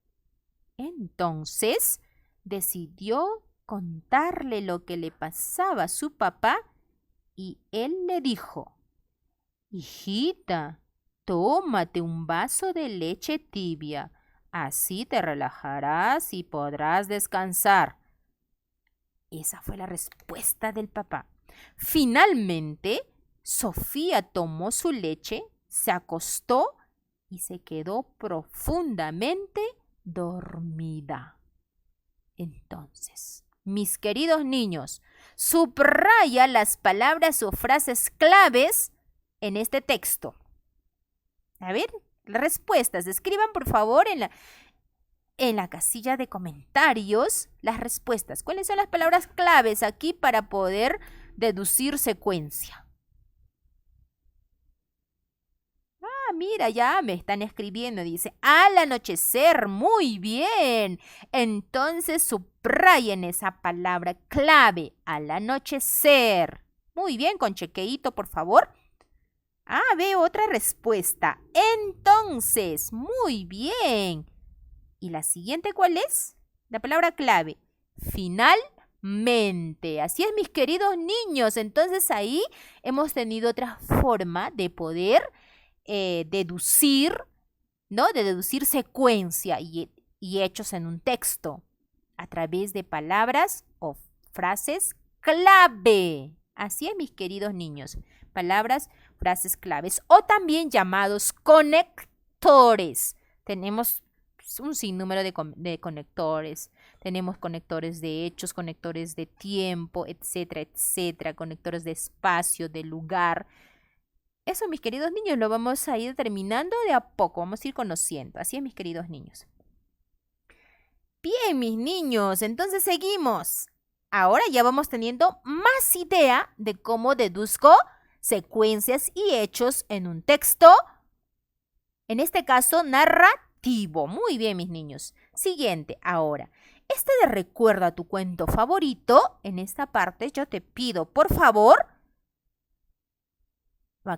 [SPEAKER 1] Entonces decidió contarle lo que le pasaba a su papá y él le dijo, hijita, tómate un vaso de leche tibia, así te relajarás y podrás descansar. Esa fue la respuesta del papá. Finalmente, Sofía tomó su leche, se acostó y se quedó profundamente dormida. Entonces, mis queridos niños, subraya las palabras o frases claves en este texto. A ver, las respuestas. Escriban, por favor, en la casilla de comentarios las respuestas. ¿Cuáles son las palabras claves aquí para poder deducir secuencia? Mira, ya me están escribiendo. Dice, al anochecer. Muy bien. Entonces subrayen esa palabra clave, al anochecer. Muy bien, con chequeíto, por favor. Veo otra respuesta. Entonces, muy bien. ¿Y la siguiente cuál es? La palabra clave. Finalmente. Así es, mis queridos niños. Entonces ahí hemos tenido otra forma de poder deducir, ¿no? De deducir secuencia y hechos en un texto a través de palabras o frases clave. Así es, mis queridos niños. Palabras, frases claves o también llamados conectores. Tenemos un sinnúmero de conectores. Tenemos conectores de hechos, conectores de tiempo, etcétera, etcétera. Conectores de espacio, de lugar. Eso, mis queridos niños, lo vamos a ir determinando de a poco. Vamos a ir conociendo. Así es, mis queridos niños. Bien, mis niños, entonces seguimos. Ahora ya vamos teniendo más idea de cómo deduzco secuencias y hechos en un texto, en este caso narrativo. Muy bien, mis niños. Siguiente, ahora. De recuerda tu cuento favorito. En esta parte yo te pido, por favor,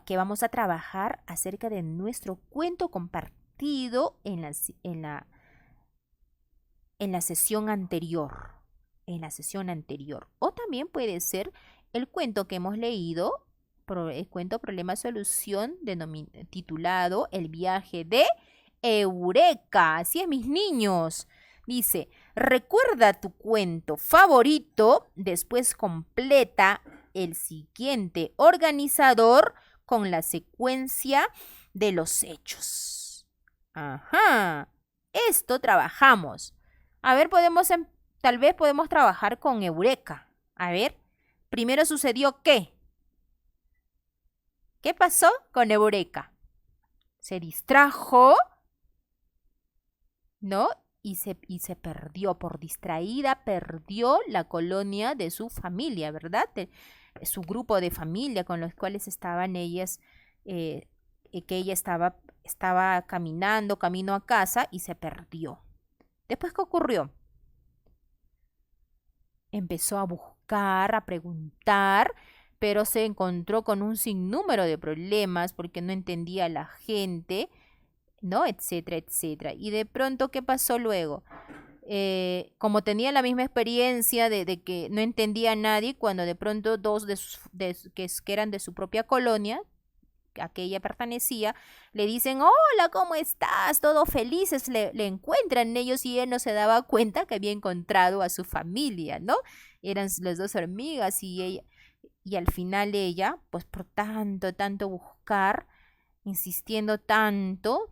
[SPEAKER 1] que vamos a trabajar acerca de nuestro cuento compartido en la sesión anterior. O también puede ser el cuento que hemos leído, el cuento problema-solución titulado El viaje de Eureka. Así es, mis niños. Dice, recuerda tu cuento favorito, después completa el siguiente organizador con la secuencia de los hechos. Ajá, esto trabajamos. A ver, tal vez podemos trabajar con Eureka. A ver, primero sucedió ¿qué? ¿Qué pasó con Eureka? Se distrajo, ¿no? Y se perdió, por distraída, perdió la colonia de su familia, ¿verdad? Su grupo de familia con los cuales estaban ellas, que ella estaba camino a casa y se perdió. Después, ¿qué ocurrió? Empezó a buscar, a preguntar, pero se encontró con un sinnúmero de problemas porque no entendía a la gente, ¿no? Etcétera, etcétera. Y de pronto, ¿qué pasó luego? Como tenía la misma experiencia de que no entendía a nadie, cuando de pronto dos que eran de su propia colonia, a que ella pertenecía, le dicen, hola, ¿cómo estás? Todos felices le encuentran ellos y él no se daba cuenta que había encontrado a su familia, ¿no? Eran las dos hormigas y al final ella, pues por tanto buscar, insistiendo tanto,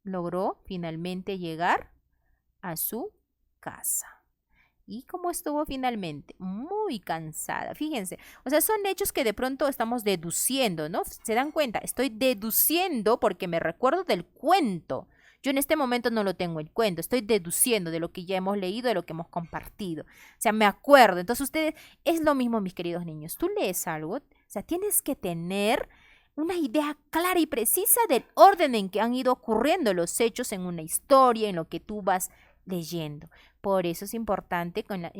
[SPEAKER 1] logró finalmente llegar a su casa. ¿Y cómo estuvo finalmente? Muy cansada. Fíjense, o sea, son hechos que de pronto estamos deduciendo, ¿no? ¿Se dan cuenta? Estoy deduciendo porque me recuerdo del cuento. Yo en este momento no lo tengo el cuento, estoy deduciendo de lo que ya hemos leído, de lo que hemos compartido. O sea, me acuerdo. Entonces ustedes, es lo mismo, mis queridos niños. Tú lees algo, o sea, tienes que tener una idea clara y precisa del orden en que han ido ocurriendo los hechos en una historia, en lo que tú vas leyendo. Por eso es importante en la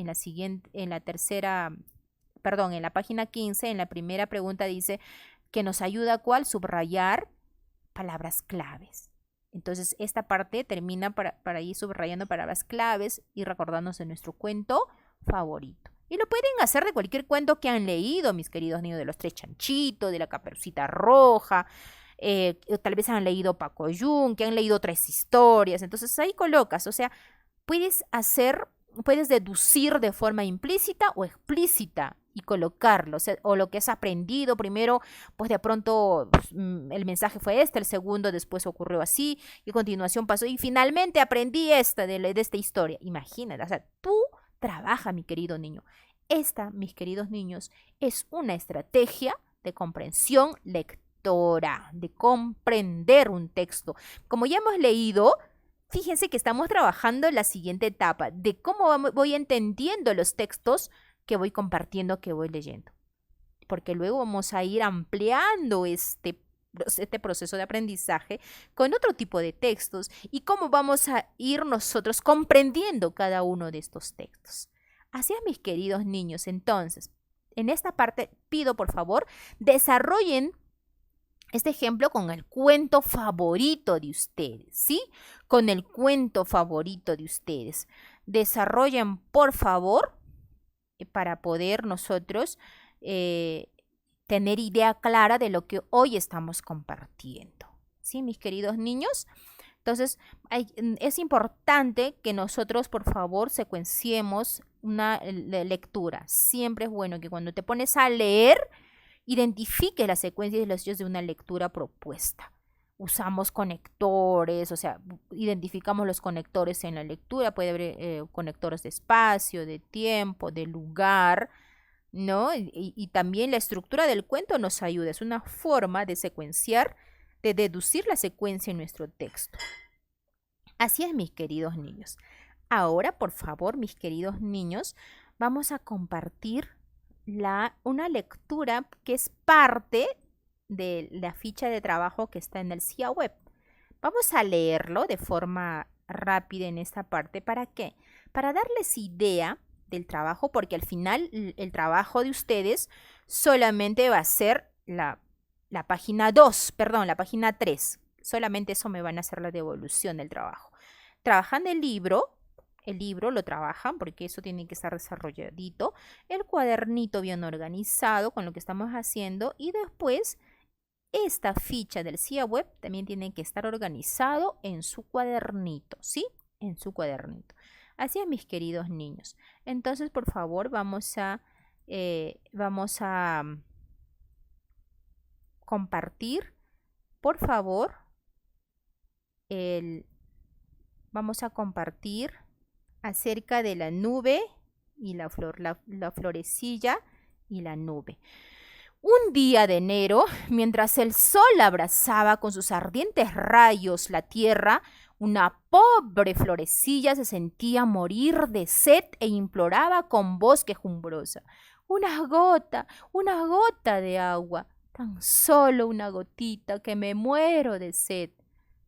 [SPEAKER 1] página 15, en la primera pregunta dice que nos ayuda ¿cuál? Subrayar palabras claves. Entonces esta parte termina para ir subrayando palabras claves y recordándose nuestro cuento favorito. Y lo pueden hacer de cualquier cuento que han leído, mis queridos niños, de los Tres Chanchitos, de la Caperucita Roja, tal vez han leído Paco Yun, que han leído 3 historias. Entonces ahí colocas, o sea, puedes deducir de forma implícita o explícita y colocarlo, o lo que has aprendido primero, pues de pronto el mensaje fue el segundo después ocurrió así, y a continuación pasó, y finalmente aprendí de esta historia. Imagínate, o sea, tú trabaja, mi querido niño. Esta, mis queridos niños, es una estrategia de comprensión lectora, de comprender un texto. Como ya hemos leído, fíjense que estamos trabajando en la siguiente etapa de cómo voy entendiendo los textos que voy compartiendo, que voy leyendo. Porque luego vamos a ir ampliando este proceso de aprendizaje con otro tipo de textos y cómo vamos a ir nosotros comprendiendo cada uno de estos textos. Así es, mis queridos niños. Entonces, en esta parte pido, por favor, desarrollen este ejemplo con el cuento favorito de ustedes, ¿sí? Con el cuento favorito de ustedes. Desarrollen, por favor, para poder nosotros tener idea clara de lo que hoy estamos compartiendo. ¿Sí, mis queridos niños? Entonces, es importante que nosotros, por favor, secuenciemos una lectura. Siempre es bueno que cuando te pones a leer, identifiques la secuencia de los hechos de una lectura propuesta. Usamos conectores, o sea, identificamos los conectores en la lectura. Puede haber conectores de espacio, de tiempo, de lugar, ¿no? Y también la estructura del cuento nos ayuda. Es una forma de secuenciar, de deducir la secuencia en nuestro texto. Así es, mis queridos niños. Ahora, por favor, mis queridos niños, vamos a compartir una lectura que es parte de la ficha de trabajo que está en el CIA web. Vamos a leerlo de forma rápida en esta parte. ¿Para qué? Para darles idea del trabajo, porque al final el trabajo de ustedes solamente va a ser la página 2, perdón, la página 3. Solamente eso me van a hacer la devolución del trabajo. Trabajan el libro lo trabajan porque eso tiene que estar desarrolladito, el cuadernito bien organizado con lo que estamos haciendo y después esta ficha del CIA web también tiene que estar organizado en su cuadernito, ¿sí? En su cuadernito. Así es, mis queridos niños. Entonces, por favor, vamos a compartir, por favor, vamos a compartir acerca de la nube y la florecilla y la nube. Un día de enero, mientras el sol abrazaba con sus ardientes rayos la tierra, una pobre florecilla se sentía morir de sed e imploraba con voz quejumbrosa: una gota de agua, tan solo una gotita, que me muero de sed.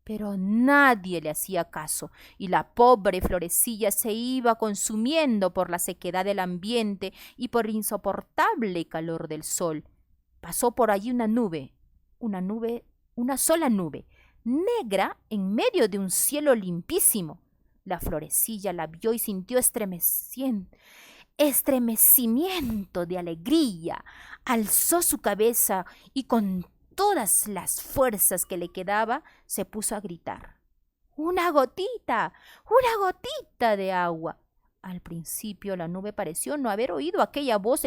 [SPEAKER 1] Pero nadie le hacía caso y la pobre florecilla se iba consumiendo por la sequedad del ambiente y por el insoportable calor del sol. Pasó por allí una sola nube, negra en medio de un cielo limpísimo. La florecilla la vio y sintió estremecimiento de alegría. Alzó su cabeza y con todas las fuerzas que le quedaba, se puso a gritar: una gotita de agua. Al principio la nube pareció no haber oído aquella voz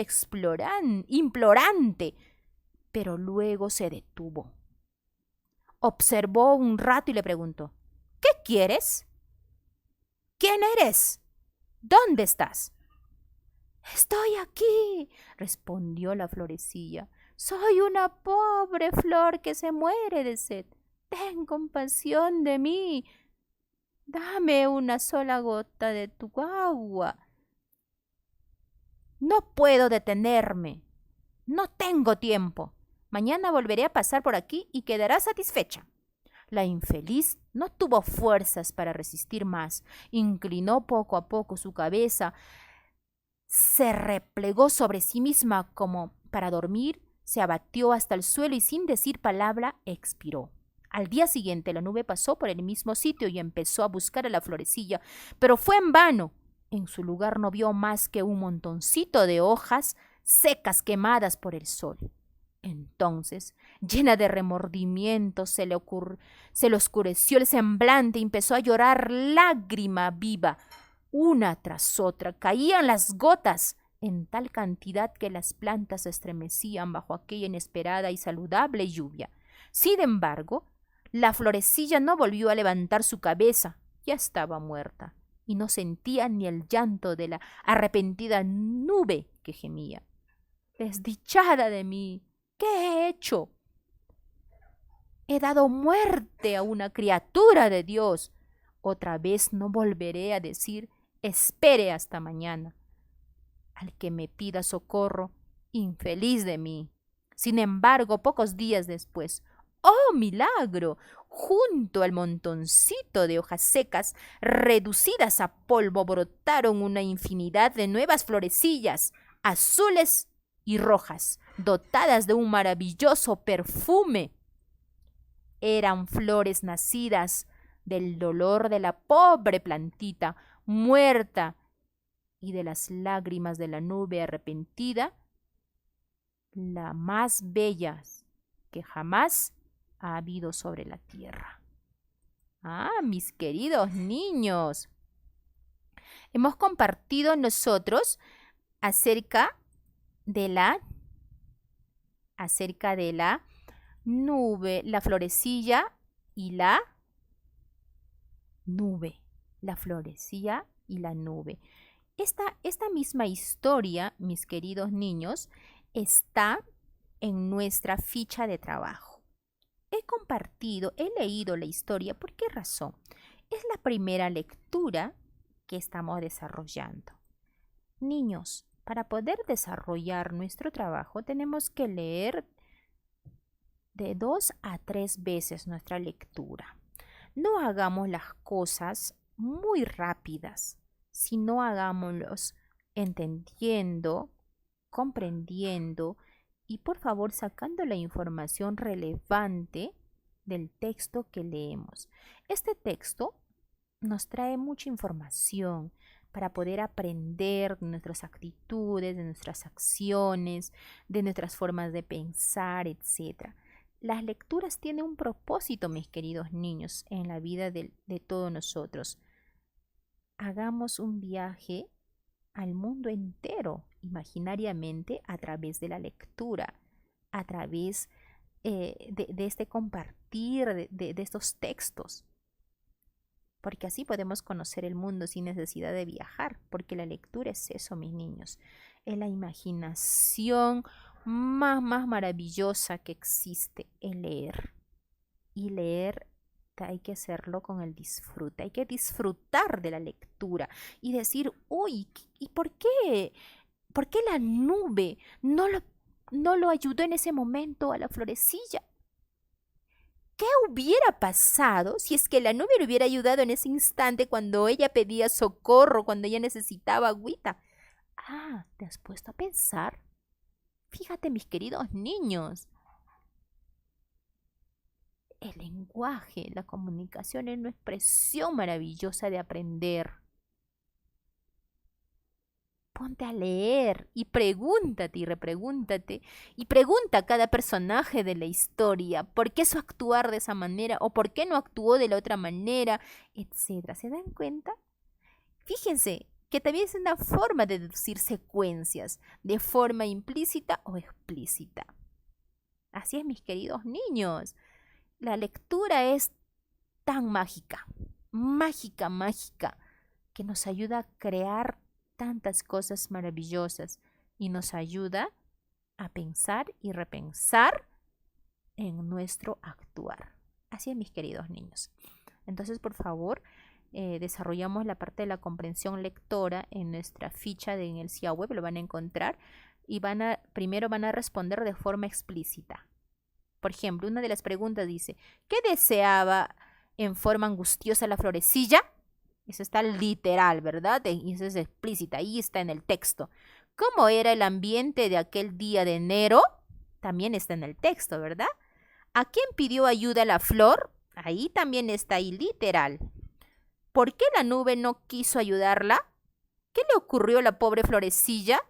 [SPEAKER 1] implorante, pero luego se detuvo. Observó un rato y le preguntó: ¿qué quieres? ¿Quién eres? ¿Dónde estás? Estoy aquí, respondió la florecilla. Soy una pobre flor que se muere de sed. Ten compasión de mí. Dame una sola gota de tu agua. No puedo detenerme. No tengo tiempo. Mañana volveré a pasar por aquí y quedará satisfecha. La infeliz no tuvo fuerzas para resistir más. Inclinó poco a poco su cabeza, se replegó sobre sí misma como para dormir, se abatió hasta el suelo y sin decir palabra expiró. Al día siguiente la nube pasó por el mismo sitio y empezó a buscar a la florecilla, pero fue en vano. En su lugar no vio más que un montoncito de hojas secas quemadas por el sol. Entonces, llena de remordimiento, se le oscureció el semblante y empezó a llorar lágrima viva. Una tras otra caían las gotas en tal cantidad que las plantas se estremecían bajo aquella inesperada y saludable lluvia. Sin embargo, la florecilla no volvió a levantar su cabeza, ya estaba muerta, y no sentía ni el llanto de la arrepentida nube que gemía. Desdichada de mí, ¿qué he hecho? He dado muerte a una criatura de Dios. Otra vez no volveré a decir: espere hasta mañana. Al que me pida socorro, infeliz de mí. Sin embargo, pocos días después, ¡oh milagro! Junto al montoncito de hojas secas, reducidas a polvo, brotaron una infinidad de nuevas florecillas, azules y rojas, dotadas de un maravilloso perfume. Eran flores nacidas del dolor de la pobre plantita muerta y de las lágrimas de la nube arrepentida la más bella que jamás ha habido sobre la tierra. Ah, mis queridos niños, hemos compartido nosotros acerca de la nube, la florecilla y la nube. La florecilla y la nube. Esta misma historia, mis queridos niños, está en nuestra ficha de trabajo. He leído la historia. ¿Por qué razón? Es la primera lectura que estamos desarrollando. Niños, para poder desarrollar nuestro trabajo tenemos que leer de 2 a 3 veces nuestra lectura. No hagamos las cosas muy rápidas, sino hagámoslos entendiendo, comprendiendo y por favor sacando la información relevante del texto que leemos. Este texto nos trae mucha información para poder aprender de nuestras actitudes, de nuestras acciones, de nuestras formas de pensar, etc. Las lecturas tienen un propósito, mis queridos niños, en la vida de todos nosotros. Hagamos un viaje al mundo entero, imaginariamente, a través de la lectura, a través de este compartir de estos textos. Porque así podemos conocer el mundo sin necesidad de viajar, porque la lectura es eso, mis niños. Es la imaginación más maravillosa que existe, el leer. Y leer hay que hacerlo con el disfrute. Hay que disfrutar de la lectura y decir, uy, ¿y por qué? ¿Por qué la nube no lo ayudó en ese momento a la florecilla? ¿Qué hubiera pasado si es que la nube le hubiera ayudado en ese instante cuando ella pedía socorro, cuando ella necesitaba agüita? Ah, ¿te has puesto a pensar? Fíjate, mis queridos niños. El lenguaje, la comunicación es una expresión maravillosa de aprender. Ponte a leer y pregúntate y repregúntate y pregunta a cada personaje de la historia por qué su actuar de esa manera o por qué no actuó de la otra manera, etc. ¿Se dan cuenta? Fíjense que también es una forma de deducir secuencias de forma implícita o explícita. Así es, mis queridos niños. La lectura es tan mágica, mágica, que nos ayuda a crear tantas cosas maravillosas y nos ayuda a pensar y repensar en nuestro actuar. Así es, mis queridos niños. Entonces, por favor, desarrollamos la parte de la comprensión lectora en nuestra ficha en el CIA web, lo van a encontrar y primero van a responder de forma explícita. Por ejemplo, una de las preguntas dice, ¿qué deseaba en forma angustiosa la florecilla? Eso está literal, ¿verdad? Y eso es explícita, ahí está en el texto. ¿Cómo era el ambiente de aquel día de enero? También está en el texto, ¿verdad? ¿A quién pidió ayuda la flor? Ahí también está ahí literal. ¿Por qué la nube no quiso ayudarla? ¿Qué le ocurrió a la pobre florecilla?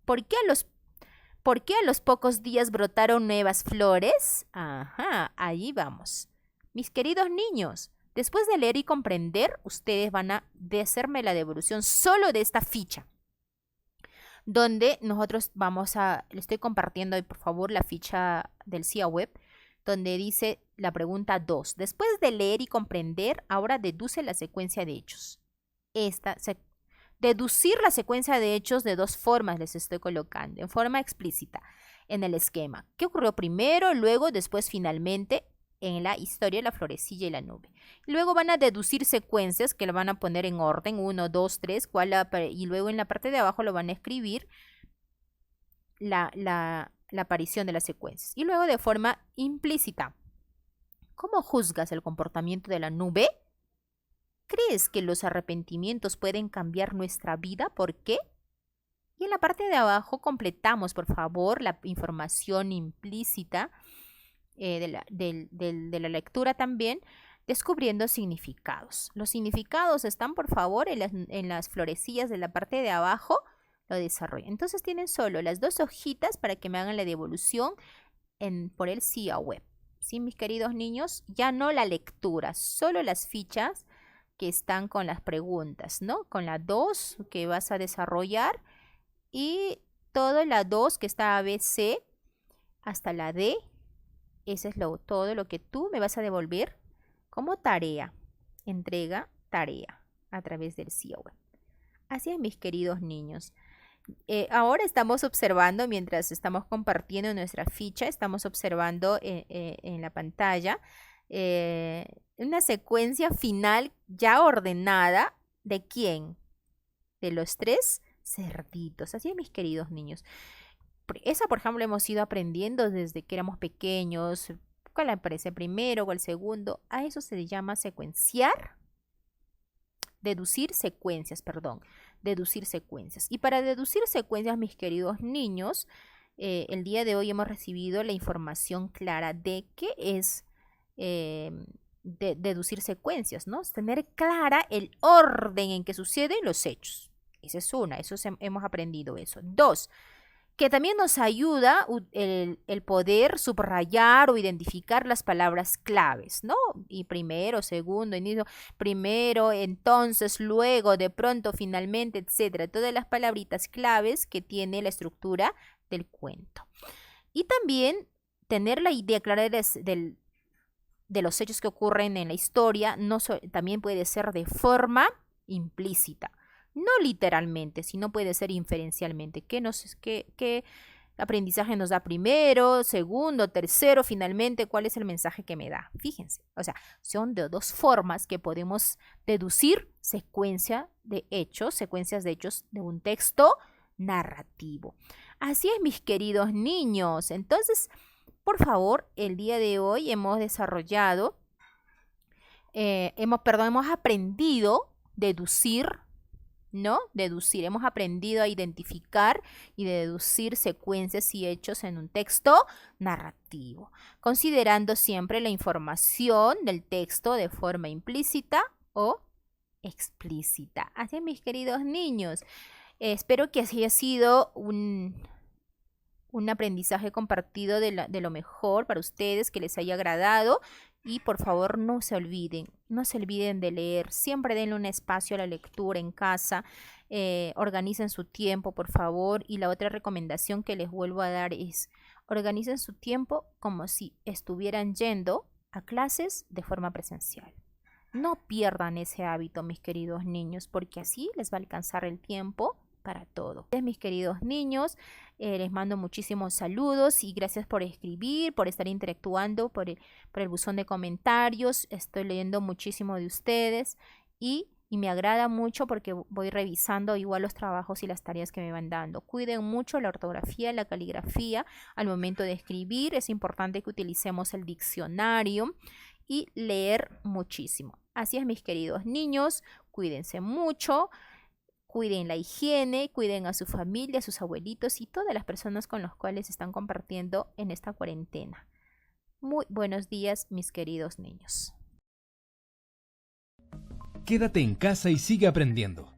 [SPEAKER 1] ¿Por qué a los pocos días brotaron nuevas flores? Ajá, ahí vamos. Mis queridos niños, después de leer y comprender, ustedes van a hacerme la devolución solo de esta ficha, donde nosotros le estoy compartiendo ahí, por favor, la ficha del CIA web, donde dice la pregunta 2. Después de leer y comprender, ahora deduce la secuencia de hechos. Deducir la secuencia de hechos de 2 formas les estoy colocando, en forma explícita, en el esquema. ¿Qué ocurrió primero, luego, después, finalmente, en la historia, la florecilla y la nube? Luego van a deducir secuencias que lo van a poner en orden, 1, 2, 3, y luego en la parte de abajo lo van a escribir la aparición de las secuencias. Y luego de forma implícita, ¿cómo juzgas el comportamiento de la nube? ¿Crees que los arrepentimientos pueden cambiar nuestra vida? ¿Por qué? Y en la parte de abajo completamos, por favor, la información implícita de la lectura también, descubriendo significados. Los significados están, por favor, en las florecillas de la parte de abajo, lo desarrollan. Entonces tienen solo las 2 hojitas para que me hagan la devolución por el CIA web. ¿Sí, mis queridos niños? Ya no la lectura, solo las fichas que están con las preguntas, ¿no? Con la 2 que vas a desarrollar y toda la 2 que está ABC hasta la D. Eso es todo lo que tú me vas a devolver como tarea. Entrega tarea a través del CIA web. Así es, mis queridos niños. Ahora estamos observando, mientras estamos compartiendo nuestra ficha, estamos observando en la pantalla una secuencia final ya ordenada. ¿De quién? De los 3 cerditos. Así es, mis queridos niños. Esa, por ejemplo, hemos ido aprendiendo desde que éramos pequeños. ¿Cuál aparece primero o el segundo? A eso se le llama secuenciar. Deducir secuencias, perdón. Deducir secuencias. Y para deducir secuencias, mis queridos niños, el día de hoy hemos recibido la información clara de qué es deducir secuencias, ¿no? Es tener clara el orden en que suceden los hechos. Esa es una, hemos aprendido eso. 2, que también nos ayuda el poder subrayar o identificar las palabras claves, ¿no? Y primero, segundo, inicio, primero, entonces, luego, de pronto, finalmente, etcétera. Todas las palabritas claves que tiene la estructura del cuento. Y también tener la idea clara de los hechos que ocurren en la historia, también puede ser de forma implícita. No literalmente, sino puede ser inferencialmente. ¿Qué aprendizaje nos da primero, segundo, tercero, finalmente? ¿Cuál es el mensaje que me da? Fíjense, o sea, son de 2 formas que podemos deducir secuencias de hechos de un texto narrativo. Así es, mis queridos niños. Entonces, por favor, el día de hoy hemos desarrollado, hemos aprendido deducir, ¿no? Deducir, hemos aprendido a identificar y deducir secuencias y hechos en un texto narrativo, considerando siempre la información del texto de forma implícita o explícita. Así, mis queridos niños, espero que así haya sido un aprendizaje compartido de lo mejor para ustedes, que les haya agradado. Y por favor, no se olviden de leer. Siempre denle un espacio a la lectura en casa. Organicen su tiempo, por favor. Y la otra recomendación que les vuelvo a dar es: organicen su tiempo como si estuvieran yendo a clases de forma presencial. No pierdan ese hábito, mis queridos niños, porque así les va a alcanzar el tiempo para todo. Mis queridos niños, les mando muchísimos saludos y gracias por escribir, por estar interactuando por el buzón de comentarios. Estoy leyendo muchísimo de ustedes y me agrada mucho porque voy revisando igual los trabajos y las tareas que me van dando. Cuiden mucho la ortografía, la caligrafía al momento de escribir. Es importante que utilicemos el diccionario y leer muchísimo. Así es, mis queridos niños, cuídense mucho. Cuiden la higiene, cuiden a su familia, a sus abuelitos y todas las personas con las cuales están compartiendo en esta cuarentena. Muy buenos días, mis queridos niños.
[SPEAKER 3] Quédate en casa y sigue aprendiendo.